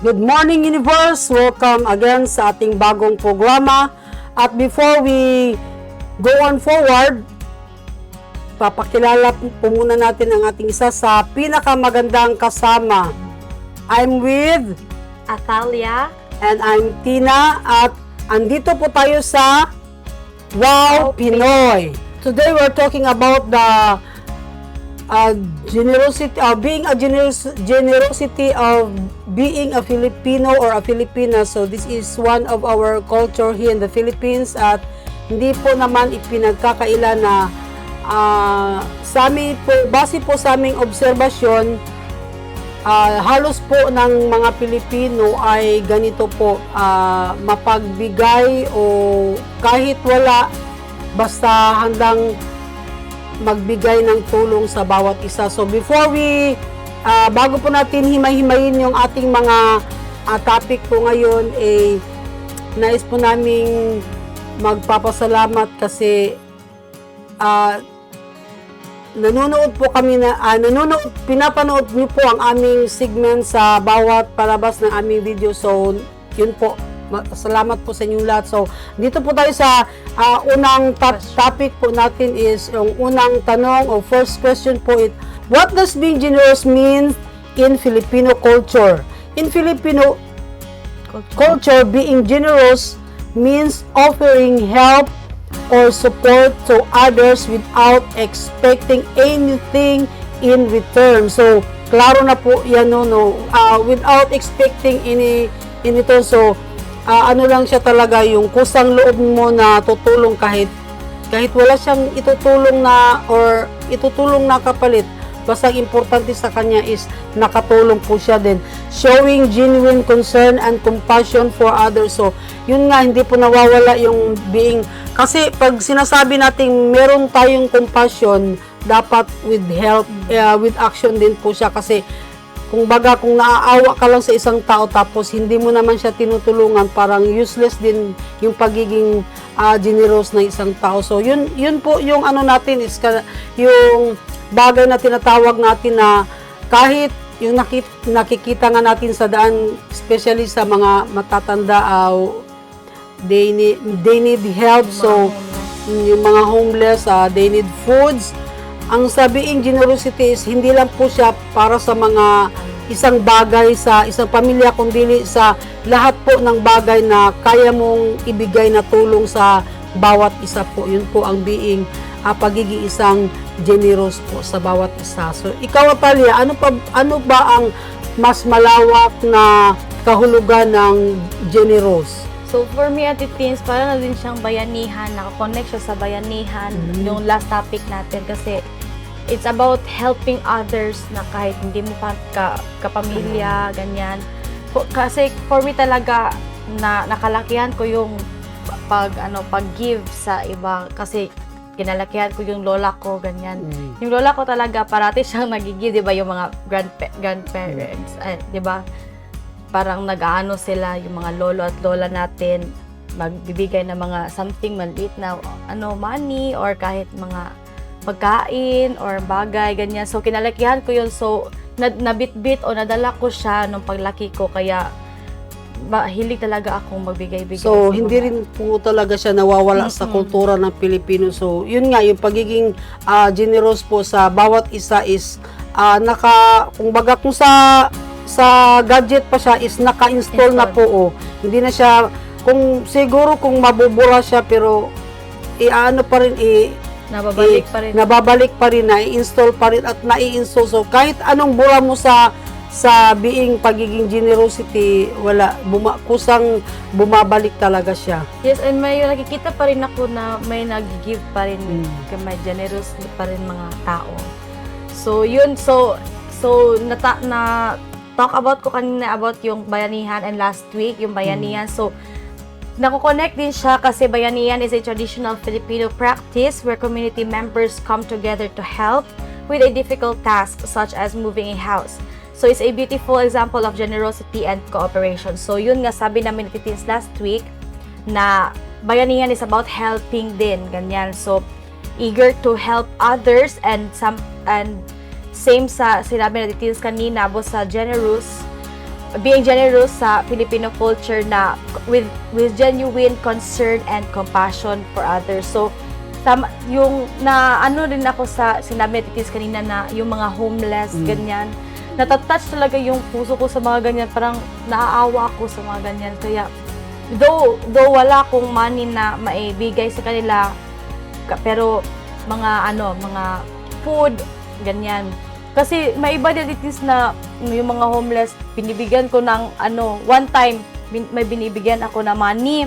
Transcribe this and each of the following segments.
Good morning, Universe! Welcome again sa ating bagong programa. At before we go on forward, papakilala po muna natin ang ating isa sa pinakamagandang kasama. I'm with Atalia. and I'm Tina at andito po tayo sa Wow Pinoy. Today we're talking about the generosity of being a Filipino or a Filipina. So this is one of our culture here in the Philippines at hindi po naman ipinagkakaila na sa amin po, base po sa aming obserbasyon, halos po ng mga Pilipino ay ganito po, mapagbigay o kahit wala, basta handang magbigay ng tulong sa bawat isa. So before we bago po natin himay-himayin yung ating mga topic po ngayon, nais po naming magpapasalamat kasi nanonood po kami pinapanood niyo po ang aming segment sa bawat palabas ng aming video. So yun po, salamat po sa inyong lahat. So dito po tayo sa unang topic po natin is yung unang tanong o first question po, what does being generous mean in Filipino culture? In Filipino culture, being generous means offering help or support to others without expecting anything in return. So klaro na po yan, without expecting any in return. So ano lang siya talaga, yung kusang loob mo na tutulong kahit wala siyang itutulong na kapalit. Basta importante sa kanya is nakatulong po siya din. Showing genuine concern and compassion for others. So, yun nga, hindi po nawawala yung being. Kasi pag sinasabi natin meron tayong compassion, dapat with help, with action din po siya. Kasi kung naaawa ka lang sa isang tao tapos hindi mo naman siya tinutulungan, parang useless din yung pagiging generous ng isang tao. So, yun po yung ano natin is yung bagay na tinatawag natin na kahit yung nakikita nga natin sa daan, especially sa mga matatanda, they need help. So, yung mga homeless, they need foods. Ang sabiing generosity is hindi lang po siya para sa mga isang bagay sa isang pamilya, kundi sa lahat po ng bagay na kaya mong ibigay na tulong sa bawat isa po. Yun po ang being pagiging isang generous po sa bawat isa. So, ikaw, Atalia, ano ba ang mas malawak na kahulugan ng generous? So, for me at teens, parang na din siyang bayanihan, nakakonect siya sa bayanihan, yung last topic natin, kasi it's about helping others na kahit hindi mo pa kapamilya, ganyan. Kasi for me talaga, nakalakihan ko yung pag-give sa iba, kasi kinalakihan ko yung lola ko, ganyan. Yung lola ko talaga, parati siyang nag-give, di ba, yung mga grandparents, di ba? Parang nag-aano sila, yung mga lolo at lola natin, magbibigay ng mga something maliit na money or kahit mga pagkain or bagay, ganyan. So, kinalakihan ko yun. So, nabitbit o nadala ko siya nung paglaki ko, kaya hilig talaga akong magbigay-bigay. So, hindi rin po talaga siya nawawala sa kultura ng Pilipino. So, yun nga, yung pagiging generous po sa bawat isa is kumbaga kung sa gadget pa siya is naka-install na po. Hindi na siya, siguro kung mabubura siya, pero nababalik pa rin, na-install pa rin at na-i-install. So, kahit anong bura mo sa being pagiging generosity, kusang bumabalik talaga siya. Yes, and may nakikita pa rin ako na may nag-give pa rin, may generous pa rin mga tao. So, yun, so talk about ko kanina about yung bayanihan, and last week, yung bayanihan. So, nakukonect din siya kasi bayanihan is a traditional Filipino practice where community members come together to help with a difficult task such as moving a house. So, it's a beautiful example of generosity and cooperation. So, yun nga sabi namin ni Titins last week na bayanihan is about helping din, ganyan. So, eager to help others and same sa sinabi na Titins kanina about sa generous being generous sa Filipino culture na with genuine concern and compassion for others. So tama, yung na ano rin ako sa sinabi ni Titis kanina na yung mga homeless, ganyan. Natatouch talaga yung puso ko sa mga ganyan. Parang naaawa ako sa mga ganyan. Kaya, though wala akong money na maibigay sa kanila, pero mga food, ganyan. Kasi may iba din Titis na yung mga homeless, binibigyan ko ng one time, may binibigyan ako na money.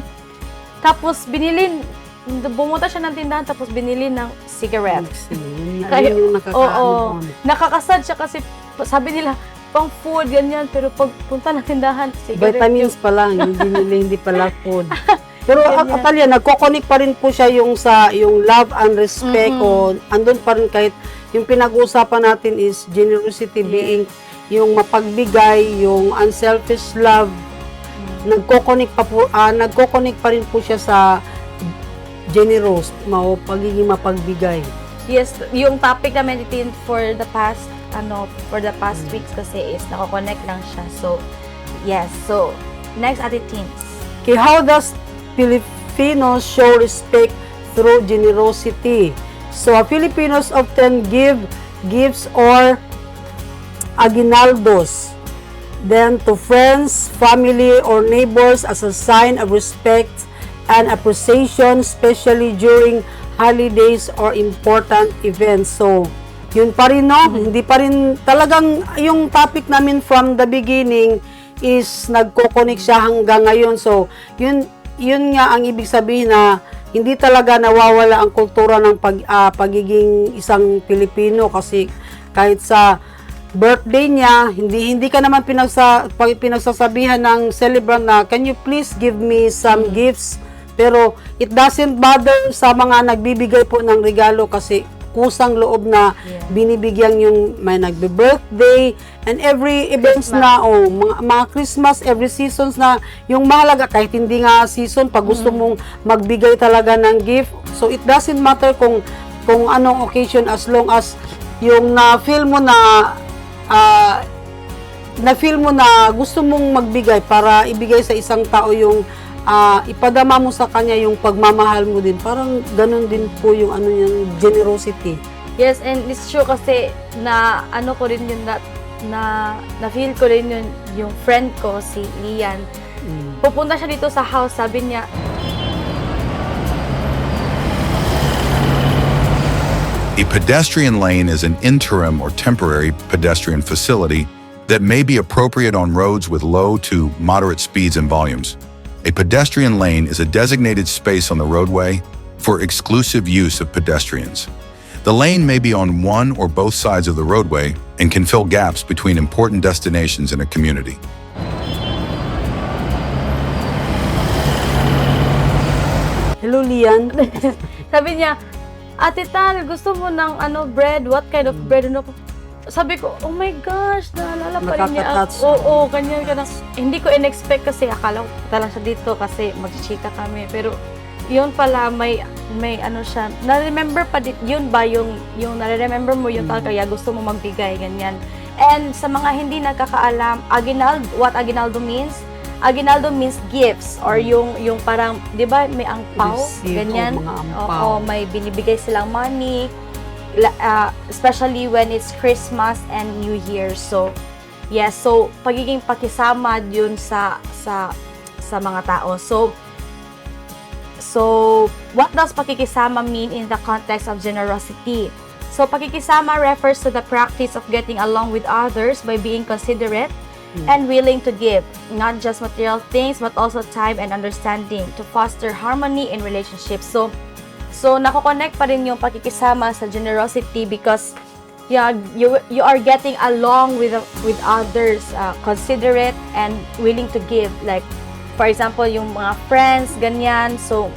Tapos bumunta siya ng tindahan tapos binili ng cigarettes. Kaya, oo, nakakasad siya kasi sabi nila, pang food, ganyan, pero pag punta ng tindahan, cigarette. Vitamins pa lang, hindi pala food. Pero Atalia, nagko-connect pa rin po siya yung love and respect o andun pa rin kahit yung pinag-uusapan natin is generosity being yung mapagbigay, yung unselfish love. Nagko-connect pa rin po siya sa generous, pagiging mapagbigay. Yes, yung topic namin din for the past weeks kasi is nako-connect lang siya. So, yes. So, next Ate Teens. Okay, how does Filipinos show respect through generosity? So, Filipinos often give gifts or aguinaldos then to friends, family, or neighbors as a sign of respect and appreciation, especially during holidays or important events. So, yun pa rin, no? Hindi pa rin, talagang yung topic namin from the beginning is nagko-connect siya hanggang ngayon. So, yun nga ang ibig sabihin na hindi talaga nawawala ang kultura ng pagiging isang Pilipino kasi kahit sa birthday niya, hindi ka naman pinagsasabihan ng celebrant na, can you please give me some gifts? Pero it doesn't bother sa mga nagbibigay po ng regalo kasi kusang loob na binibigyan yung may nagbe-birthday and every events na mga Christmas, every seasons na yung mahalaga kahit hindi nga season pag gusto mong magbigay talaga ng gift. So it doesn't matter kung anong occasion as long as yung na-feel mo na gusto mong magbigay para ibigay sa isang tao yung ipadama mo sa kanya yung pagmamahal mo din. Parang ganun din po yung yung generosity. Yes, and it's true kasi na ko rin yun na feel ko rin yun yung friend ko si Lian. Pupunta siya dito sa house, sabi niya, A pedestrian lane is an interim or temporary pedestrian facility that may be appropriate on roads with low to moderate speeds and volumes. A pedestrian lane is a designated space on the roadway for exclusive use of pedestrians. The lane may be on one or both sides of the roadway and can fill gaps between important destinations in a community. Hello, Lian. sabi niya, Ate Tal, gusto mo ng bread? What kind of bread? Sabi ko, oh my gosh, naalala pa rin niya. Oo, ganyan ka na. Hindi ko in-expect kasi akala ko lang siya dito kasi mag-chika kami. Pero yun pala, may siya. Na-remember pa din, yun ba yung na-remember mo yung tal kaya gusto mo magbigay, ganyan. And sa mga hindi nagkakaalam, what aguinaldo means? Aguinaldo means gifts or yung parang, di ba, may angpaw, ganyan. Oo, may binibigay silang money. Especially when it's Christmas and New Year. So, yes, so pagiging pakisama yun sa mga tao. So what does pakikisama mean in the context of generosity? So, pakikisama refers to the practice of getting along with others by being considerate and willing to give, not just material things, but also time and understanding to foster harmony in relationships. So nako-connect pa rin yung pakikisama sa generosity because you are getting along with others, considerate and willing to give. Like, for example, yung mga friends, ganyan. So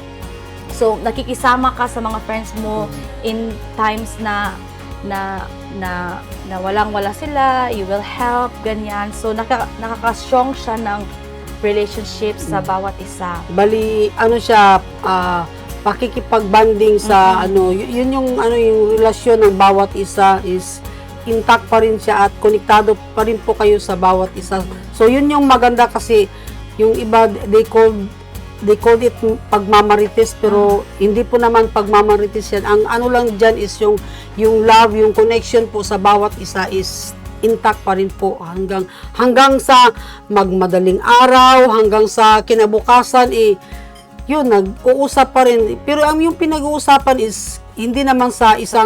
nakikisama ka sa mga friends mo in times na walang-wala sila, you will help, ganyan. So nakaka-strong siya ng relationship sa bawat isa. Bali, pakikipagbanding sa yun yung relasyon ng bawat isa is intact pa rin siya at konektado pa rin po kayo sa bawat isa. So yun yung maganda kasi yung iba they called it pagmamarites pero hindi po naman pagmamarites yan. Ang ano lang dyan is yung love, yung connection po sa bawat isa is intact pa rin po hanggang sa magmadaling araw, hanggang sa kinabukasan yun, nag-uusap pa rin. Pero yung pinag-uusapan is hindi naman sa isang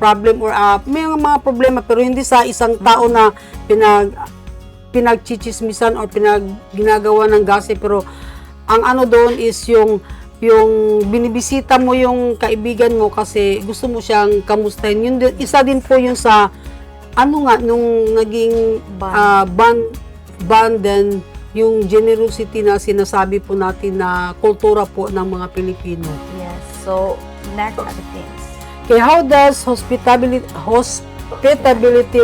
problem or may mga problema pero hindi sa isang tao na pinagchichismisan or ginagawa ng gossip. Pero ang ano doon is yung binibisita mo yung kaibigan mo kasi gusto mo siyang kamustahin. Yun isa din po yung sa ano nga nung naging band then yung generosity na sinasabi po natin na kultura po ng mga Pilipino. Yes. So, next other things. Okay, how does hospitality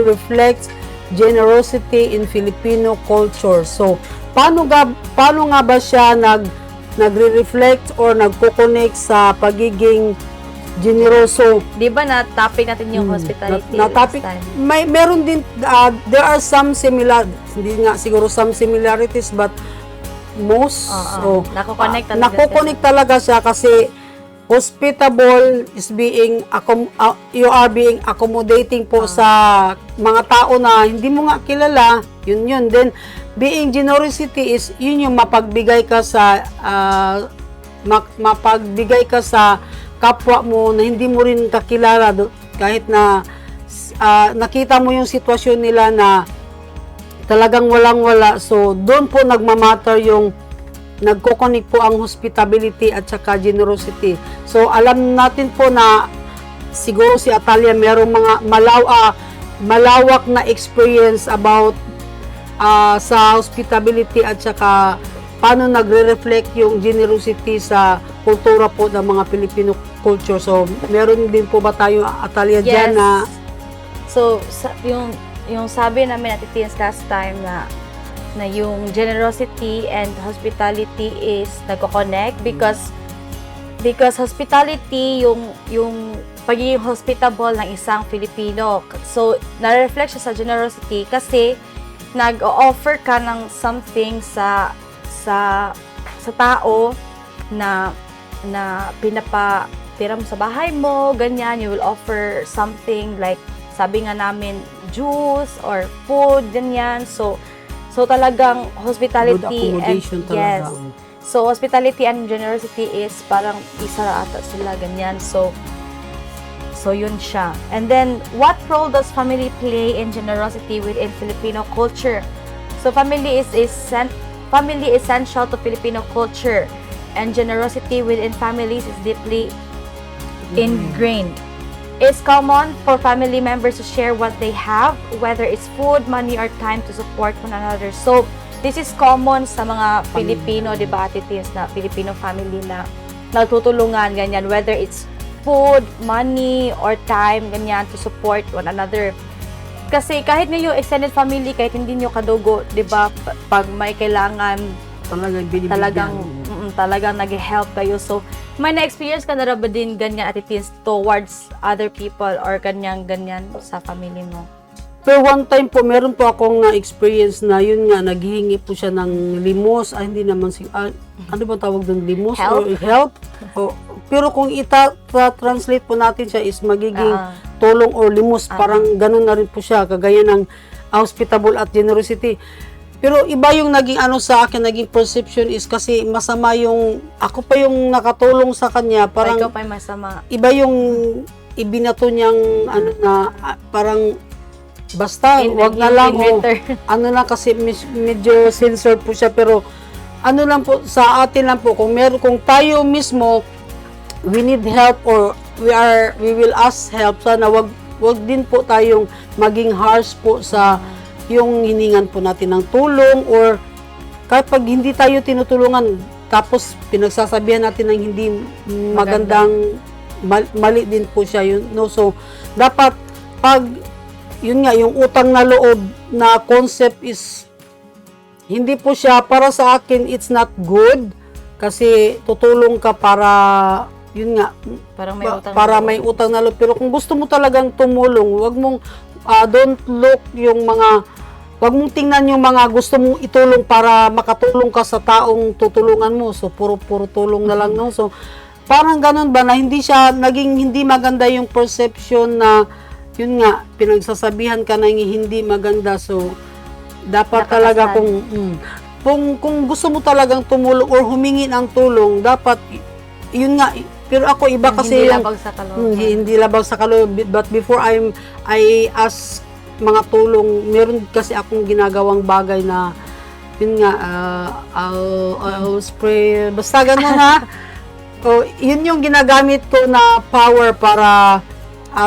reflect generosity in Filipino culture? So, paano nga ba siya nagre-reflect or nagko-connect sa pagiging generoso? Di ba na-topic natin yung hospitality last time? Meron din, there are some hindi nga siguro some similarities, but most, nako-connect talaga siya kasi hospitable is you are being accommodating po sa mga tao na hindi mo nga kilala, yun. Then, being generosity is, yun yung mapagbigay ka sa kapwa mo na hindi mo rin kakilala kahit na nakita mo yung sitwasyon nila na talagang walang-wala. So, doon po nagmamatter yung nagko-connect po ang hospitality at saka generosity. So, alam natin po na siguro si Atalia merong mga malawak na experience about sa hospitality at saka paano nagre-reflect yung generosity sa kultura po ng mga Filipino culture. So, meron din po ba tayo, Atalia, dyan na... So, yung sabi namin at Tins last time na yung generosity and hospitality is nagko-connect because hospitality yung pagiging hospitable ng isang Filipino. So, na-reflect siya sa generosity kasi nag-offer ka ng something sa tao na pinapatira mo sa bahay mo, ganyan. You will offer something like, sabi nga namin, juice or food, ganyan. So talagang hospitality and talaga. So hospitality and generosity is parang isa ata sila, ganyan. So yun siya. And then, what role does family play in generosity within Filipino culture? So family is essential to Filipino culture, and generosity within families is deeply ingrained. It's common for family members to share what they have, whether it's food, money, or time to support one another. So, this is common sa mga Filipino, di ba, atitis, na Filipino family na nagtutulungan, ganyan, whether it's food, money, or time, ganyan, to support one another. Kasi kahit nga yung extended family, kahit hindi nyo kadugo, di ba, pag may kailangan, talagang nag-help kayo. So, may na-experience ka na ba din ganyan atitis towards other people or ganyan sa family mo? Pero one time po, meron po akong na-experience na yun nga, naghihingi po siya ng limos. Hindi naman ano ba tawag doon? Limos? Help? Or help? Pero kung translate po natin siya is magiging tulong or limos. Parang ganun na rin po siya, kagaya ng hospitable at generosity. Pero iba yung naging sa akin, naging perception is kasi masama yung, ako pa yung nakatulong sa kanya, parang, ikaw pa yung masama. Iba yung ibinato niyang, parang, basta, wag na lang, kasi medyo censored po siya, pero, lang po, sa atin lang po, kung tayo mismo, we need help or we will ask help, sana wag din po tayong maging harsh po sa yung hiningan po natin ng tulong or kahit pag hindi tayo tinutulungan tapos pinagsasabihan natin ng hindi magandang mali din po siya yun, no? So dapat pag yun nga yung utang na loob na concept is hindi po siya para sa akin, it's not good kasi tutulong ka para yun nga parang may utang may utang na loob, pero kung gusto mo talagang tumulong, don't look yung mga, wag mong tingnan yung mga gusto mong itulong para makatulong ka sa taong tutulungan mo. So, puro tulong na lang, no? So, parang ganun ba na hindi maganda yung perception na, yun nga, pinagsasabihan ka na hindi maganda. So, dapat talaga kung gusto mo talagang tumulong or humingi ng tulong, dapat, yun nga, pero ako iba kasi hindi yung, labag sa kalooban. hindi labag sa kalooban. But before I ask mga tulong, meron kasi akong ginagawang bagay na, yun nga, I'll spray, basta ganun ha. So, yun yung ginagamit ko na power para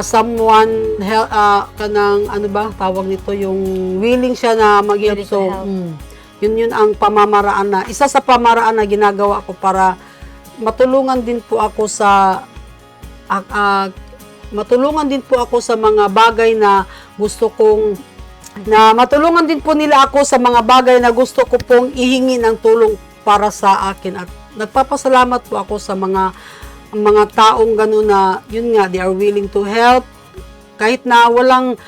someone kanang ano ba tawag nito, yung willing siya na mag-help. Willing to So help. yun ang pamamaraan na isa sa pamaraan na ginagawa ko para matulungan din po ako sa mga bagay na gusto kong matulungan din po nila ako sa mga bagay na gusto ko pong ihingi ng tulong para sa akin. At nagpapasalamat po ako sa mga taong gano'n na, yun nga, they are willing to help. Kahit na walang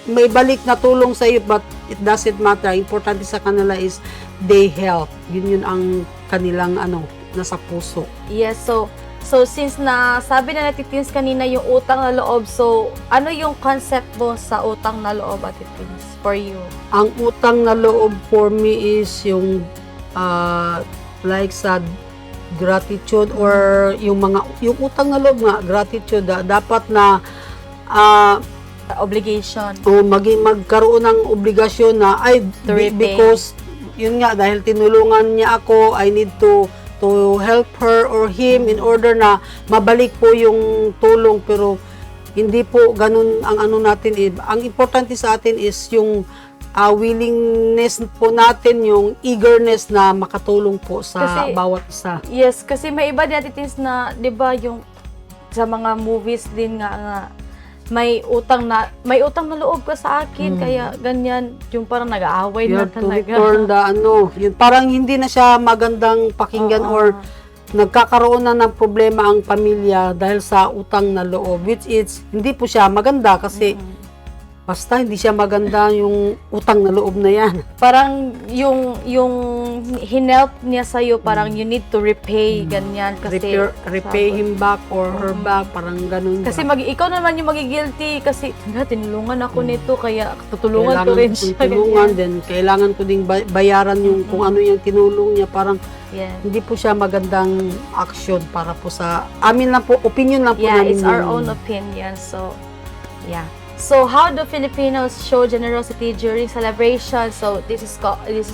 may balik na tulong sa iyo, but it doesn't matter. Importante sa kanila is they help. Yun ang kanilang nasa puso. Yes, so since sabi na Ate Teens kanina yung utang na loob, so ano yung concept mo sa utang na loob, Ate Teens, for you? Ang utang na loob for me is yung like sa gratitude or yung utang na loob nga, gratitude, dapat na Obligation. magkaroon ng obligasyon na To repay. because yun nga, dahil tinulungan niya ako, I need to help her or him in order na mabalik po yung tulong. Pero hindi po ganun ang natin. Ang importante sa atin is yung willingness po natin, yung eagerness na makatulong po sa bawat isa. Yes, kasi may iba din Ate Teens na, 'di ba, yung sa mga movies din nga may utang na loob ka sa akin, kaya ganyan, yung parang nag-aaway You na have to talaga. return yun, parang hindi na siya magandang pakinggan or nagkakaroon na ng problema ang pamilya dahil sa utang na loob, which is hindi po siya maganda kasi basta hindi siya maganda yung utang na loob na yan. Parang yung hinelp niya sa'yo, parang you need to repay, ganyan. Kasi Repay him back or her back, parang ganun. kasi ikaw naman yung magigilty kasi tinulungan ako nito, kaya tutulungan ko rin siya. Tulungan din, kailangan ko ding bayaran yung kung ano yung tinulong niya, parang Yeah. hindi po siya magandang action para po sa amin lang po, opinion lang po Yeah, namin it's our yun. own opinion. So, yeah. So, how do Filipinos show generosity during celebration? So, this is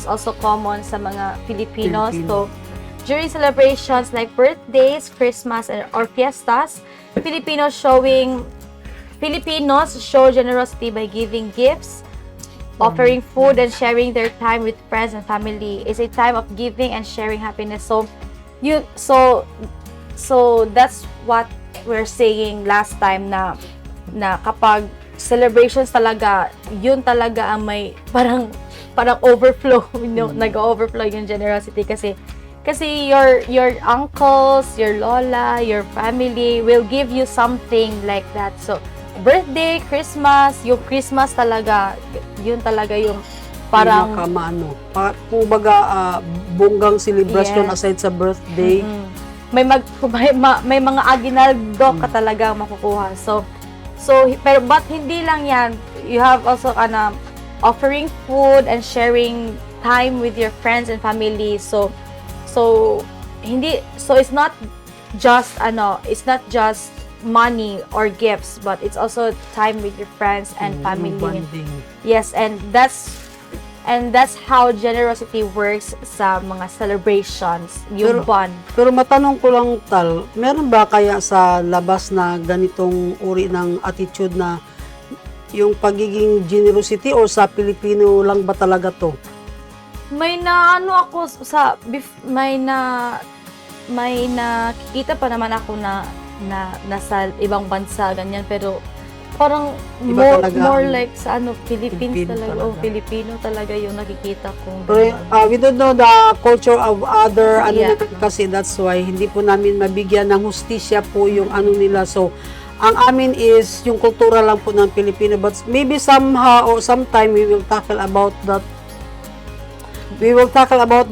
also common sa mga Filipinos. So, during celebrations like birthdays, Christmas, or fiestas, Filipinos show generosity by giving gifts, offering food, and sharing their time with friends and family. It's a time of giving and sharing happiness. So that's what we're saying last time na kapag celebrations talaga, yun talaga ang may parang overflow, nag-overflow yung generosity kasi your uncles, your lola, your family will give you something like that. So birthday, Christmas, yung Christmas talaga, yun talaga yung parang kumbaga bonggang celebration aside sa birthday. may mga aginaldo ka talaga makukuha. But hindi lang yan. You have also offering food and sharing time with your friends and family. So it's not just money or gifts, but it's also time with your friends and family. Bonding. Yes, and that's how generosity works sa mga celebrations, yung bond. Pero matanong ko lang, Tal, meron ba kaya sa labas na ganitong uri ng attitude na yung pagiging generosity, or sa Pilipino lang ba talaga to? May nakikita pa naman ako na nasa ibang bansa, ganyan, pero parang more like sa Philippines talaga. Filipino talaga yung nakikita ko. Pero we don't know the culture of other kasi that's why hindi po namin mabigyan ng hustisya po yung nila. So ang amin is yung kultura lang po ng Pilipino, but maybe somehow or sometime we will tackle about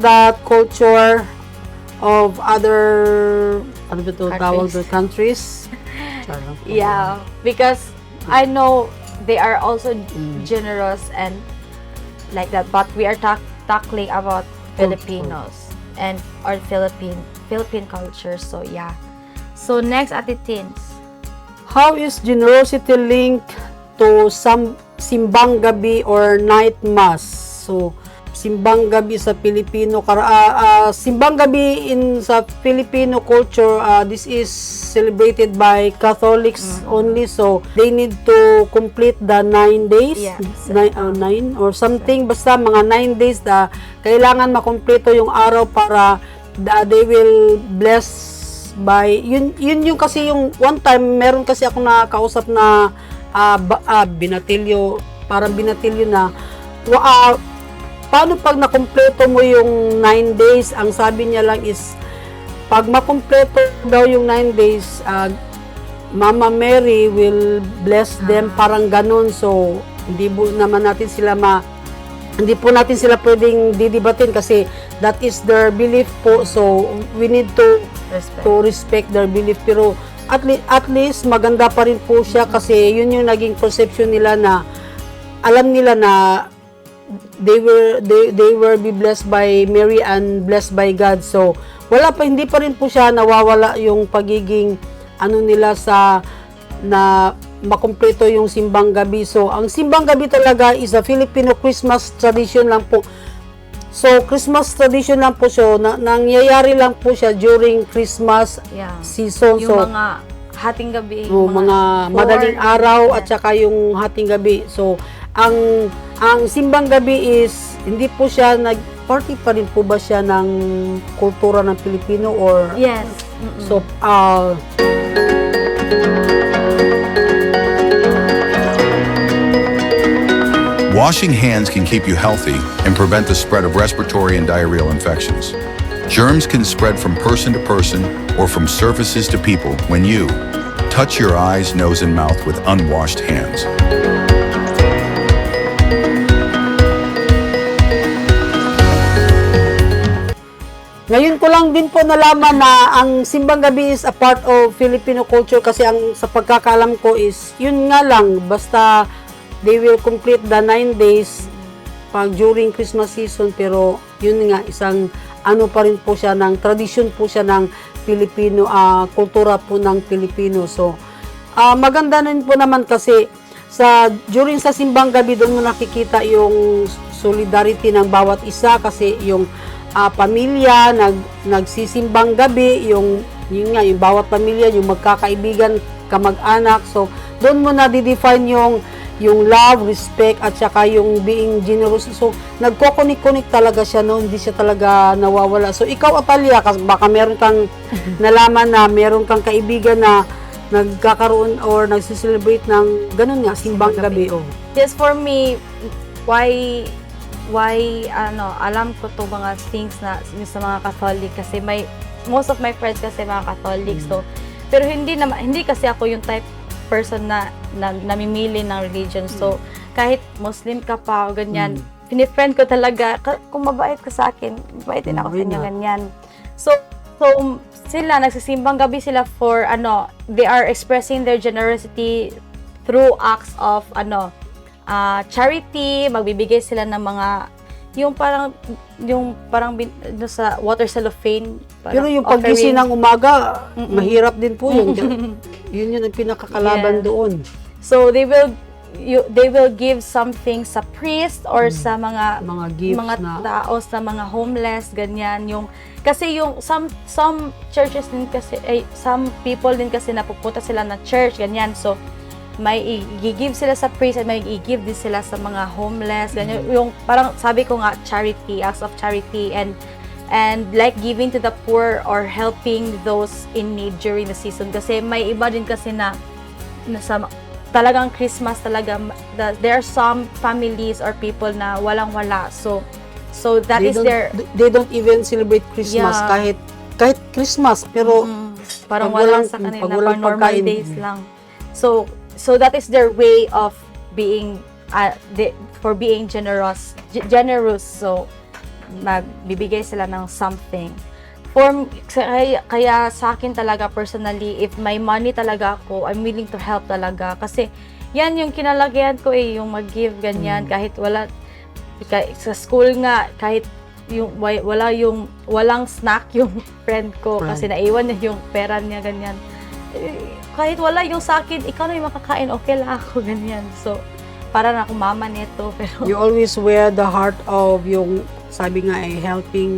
that culture of other ano ba ito tawag doon, countries. Yeah, because I know they are also generous and like that, but we are tackling about Filipinos and our Philippine culture. So yeah. So next, Ate Tins. How is generosity linked to some simbang gabi or night mass? So, simbang gabi sa Filipino, simbang gabi sa Filipino culture, this is celebrated by Catholics only. So, they need to complete the 9 days. Yes. 9 or something. Basta mga 9 days na kailangan makumpleto yung araw para they will bless by yun yung kasi yung one time meron kasi ako nakakausap na binatilyo, parang binatilyo na paano pag nakumpleto mo yung 9 days, ang sabi niya lang is pag makumpleto daw yung 9 days, Mama Mary will bless them, parang ganun. So hindi po natin sila pwedeng didibatin kasi that is their belief po, so we need to respect their belief, pero at least maganda pa rin po siya kasi yun yung naging perception nila na alam nila na they were be blessed by Mary and blessed by God. So hindi pa rin po siya nawawala yung pagiging nila sa na makumpleto yung simbang gabi. So ang simbang gabi talaga is a Filipino Christmas tradition lang po. So, Christmas tradition lang po siya, nangyayari lang po siya during Christmas season. Yung mga hating gabi. Mga madaling araw at saka yung hating gabi. So, ang simbang gabi is, hindi po siya party pa rin po ba siya ng kultura ng Pilipino or? Yes. So, Washing hands can keep you healthy and prevent the spread of respiratory and diarrheal infections. Germs can spread from person to person or from surfaces to people when you touch your eyes, nose, and mouth with unwashed hands. Ngayon ko lang din po nalaman na ang simbang gabi is a part of Filipino culture kasi sa pagkakaalam ko is yun nga lang, basta they will complete the 9 days pag during Christmas season, pero yun nga isang pa rin po siya ng tradisyon po siya ng Pilipino, kultura po ng Pilipino. So maganda rin po naman kasi during sa simbang gabi doon mo nakikita yung solidarity ng bawat isa kasi yung pamilya nagsisimbang gabi, yung bawat pamilya, yung magkakaibigan, kamag-anak. So doon mo na di-define yung love, respect, at saka yung being generous. So nagko-connect talaga siya, no? Hindi siya talaga nawawala. So ikaw, Atalia, baka meron kang nalaman na meron kang kaibigan na nagkakaroon or nagsiselebrate ng ganun nga, simbang gabi. Yes, for me, why alam ko to mga things na sa mga Catholic kasi most of my friends kasi mga Catholic. So pero hindi kasi ako yung type person na namimili ng religion. So kahit Muslim ka pa o ganyan, pinifriend ko talaga kung mabait ka sa akin, mabait din ako sa inyo, ganyan. So sila nagsisimbang gabi sila for they are expressing their generosity through acts of charity. Magbibigay sila ng mga yung parang sa water cellophane. Pero yung paggising ng umaga, mahirap din po yun. Yun ang pinakakalaban doon. So they will give something sa priest or sa mga gifts mga tao, sa mga homeless, ganyan. Kasi yung some churches din kasi some people din kasi napupunta sila na church, ganyan. So may i-give sila sa priest at may i-give din sila sa mga homeless, ganyan. Yung parang sabi ko nga, charity, acts of charity, and like giving to the poor or helping those in need during the season. Kasi may iba din kasi na talagang Christmas talaga, there are some families or people na walang-wala. So that they don't even celebrate Christmas, kahit Christmas, pero parang walang sa kanila, parang normal days lang. So that is their way of being for being generous. So magbibigay sila ng something. Kaya sa akin talaga personally, if may money talaga ako, I'm willing to help talaga. Kasi yan yung kinalagyan ko yung mag-give ganyan. Kahit sa school nga, kahit walang snack yung friend ko kasi naiwan niya yung pera niya ganyan. Kahit wala yung sa akin, ikaw na yung makakain, okay lang ako ganyan. So, para na akong mama nito. Pero You always wear the heart of yung, sabi nga helping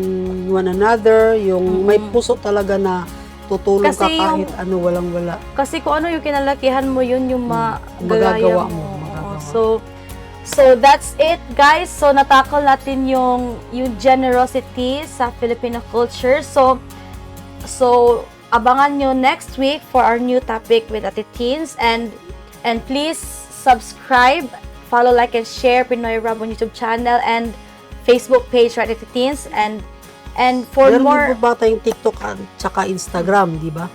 one another, yung may puso talaga na tutulong Kasi ka kahit walang-wala. kasi kung ano yung kinalakihan mo, yun yung Magagawa mo. Oo. So that's it, guys. So natakol natin yung generosity sa Filipino culture. So abangan nyo next week for our new topic with Ate Teens, and please subscribe, follow, like, and share Pinoy Rab on YouTube channel and Facebook page, right, Ate Teens, and for Meron more, din po ba tayong TikTok at saka Instagram, di ba?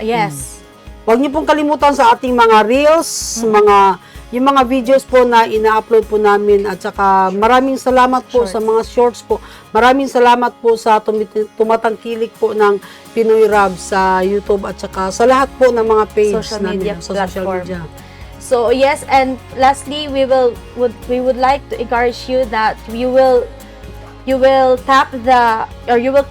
yes. Huwag niyo pong kalimutan sa ating mga reels, yung mga videos po na ina-upload po namin, at saka maraming salamat po sa mga shorts po. Maraming salamat po sa tumatangkilik po ng Pinoy Rab sa YouTube at saka sa lahat po ng mga page Social namin media sa social platform. media. So yes, and lastly, we would like to encourage you that you will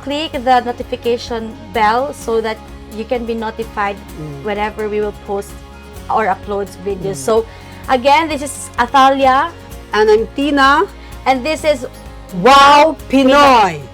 click the notification bell so that you can be notified whenever we will post or upload videos. So again, this is Athalia, And I'm Tina. and this is Wow Pinoy!